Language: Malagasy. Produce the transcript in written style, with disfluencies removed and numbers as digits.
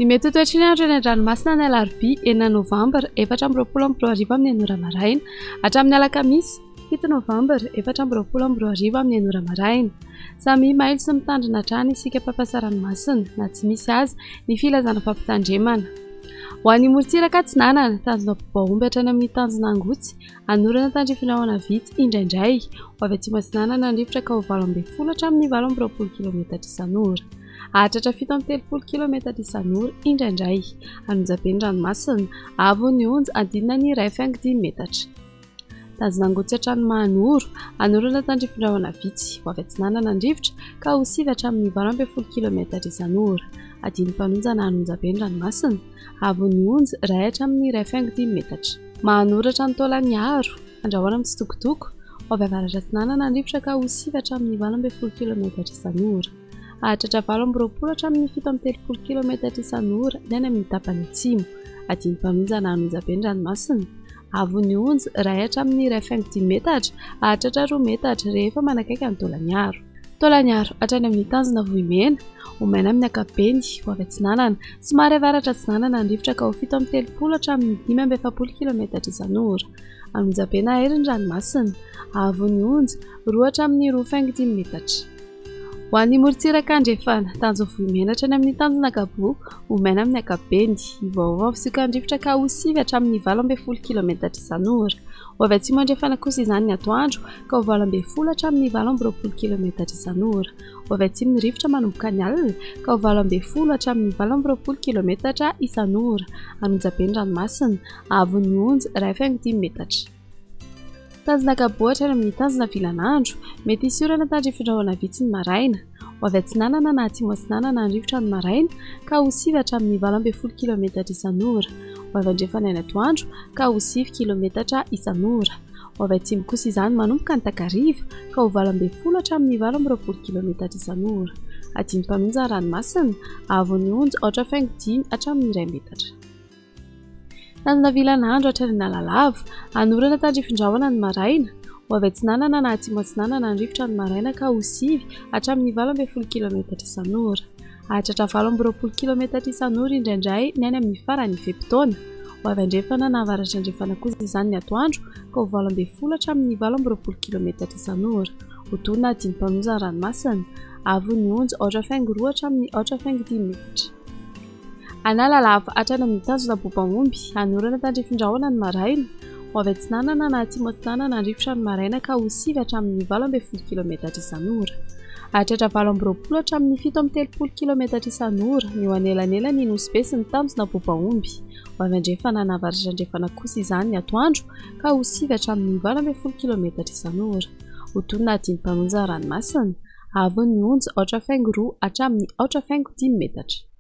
Ny mety ho toetr'iny andro eny an-dranomasina ny alarobia 9 novambra 2024 amin'ny 9 maraina hatramin'ny alakamisy 7 novambra 2024 amin'ny 9 maraina. Samy mailo sy mitandrina hatrany isika mpampiasa ranomasina na tsy misy aza ny filazana fampitandremana. Ho an'ny morontsiraka Atsinanana tanjona Bobaomby hatrany amin'ny tanjona Angotsy anorana tandrifina ao Anavitsy indraindray ho avy atsimo Atsinanana andrivotra ka ho 8 hatramin'ny 20 km isan'ora. Ahatratra 7 km isan'ora indraindray. Anonjabe ny ranomasina avon'ny onja adinina ny 1.5 metatra. Tanjona Angotsy hatrany Mahanoro anorana tandrifina ao Anavitsy ho avy Atsinanana andrivotra ka ho 9 hatramin'ny 20 km isan'ora. Adiny mpanonjana Anonjabe ny ranomasina avon'ny onja 1 hatramin'ny 1.5 metatra. Mahanoratra ny Taolagnaro andrahoana amin'ny tsitokotoko ho avy avaratra Atsinanana andrivotra ka ho 9 hatramin'ny 20 km isan'ora. Ahatratra 20 hatramin'ny 17 km isan'ora ny any amin'ny tapany atsimo. Adiny mpanonjana Anonjabe ny ranomasina avon'ny onja 1 hatramin'ny 1.5 metatra ahatratra 2 metatra rehefa manakaiky ny Taolagnaro. Taolagnaro hatrany amin'ny tanjona Vohimena Omena amin'ny ankapobeny ho avy Atsinanana somary avaratra Atsinanana andrivotra ka ho 17 hatramin'ny 15 km isan'ora. Anonjabe na hery ny ranomasina avon'ny onja 2 hatramin'ny 2.5 metatra. Ho an'ny morontsiraka andrefana tanjona Vohimena hatrany amin'ny tanjona Gabo Omena amin'ny ankapobeny ivaovao fisika andrivotra ka ho 9 hatramin'ny 20 km isan'ora. Ho avy atsimo andrefana kosa izany ny atoandro ka ho 20 hatramin'ny 20 km isan'ora. Ho avy atsimo ny rivotra manomboka ny alina ka ho 20 hatramin'ny 20 km isan'ora. Anonjabe ny ranomasina avon'ny onja 1.5 metatra. Tanjona Gabo hatrany amin'ny tanjona Vilanandro mety hisy orana tandrifina ao Anavitsy ny maraina. Ho avy Atsinanana na atsimo Atsinanana andrivotra ny maraina ka ho 9 hatramin'ny 20 km isan'ora. Ho avy andrefana ny atoandro ka ho 9 km isan'ora. Ho avy atsimo kosa izany manomboka ny Takariva ka ho 20 hatramin'ny 20 km isan'ora. Adiny mpanonja ranomasina avon'ny onja 8.5 hatramin'ny 1 metatra. Tanjona Vilanandro hatrany Analalava anorana tandrifin-drahona ny maraina. Ho avy Atsinanana na atsimo Atsinanana andrivotra ny maraina ka ho 9 hatramin'ny 20 km isan'ora. Ahatratra 20 km isan'ora indraindray ny any amin'ny farany Vepitaona. Ho avy andrefana na avaratra andrefana kosa izany ny atoandro ka ho 20 hatramin'ny 20 km isan'ora. Ho toy na adiny mpanonja ranomasina avon'ny onja 8.2 hatramin'ny 8.5 metatra. Analalava hatrany amin'ny tanjona Bobaomby anorana tandrifin-drahona ny maraina. Ho avy Atsinanana na atsimo Atsinanana andrivotra ny maraina ka ho 9 hatramin'ny 20 km isan'ora. Ahatratra 20 hatramin'ny 17 km isan'ora ny eo anelanelany ny Nosy Be sy ny tanjona Bobaomby. Ho avy andrefana na avaratra andrefana kosa izany ny atoandro ka ho 9 hatramin'ny 20 km isan'ora. Ho toy na adiny mpanonja ranomasina avon'ny onja 8.2 hatramin'ny 8.5 metatra.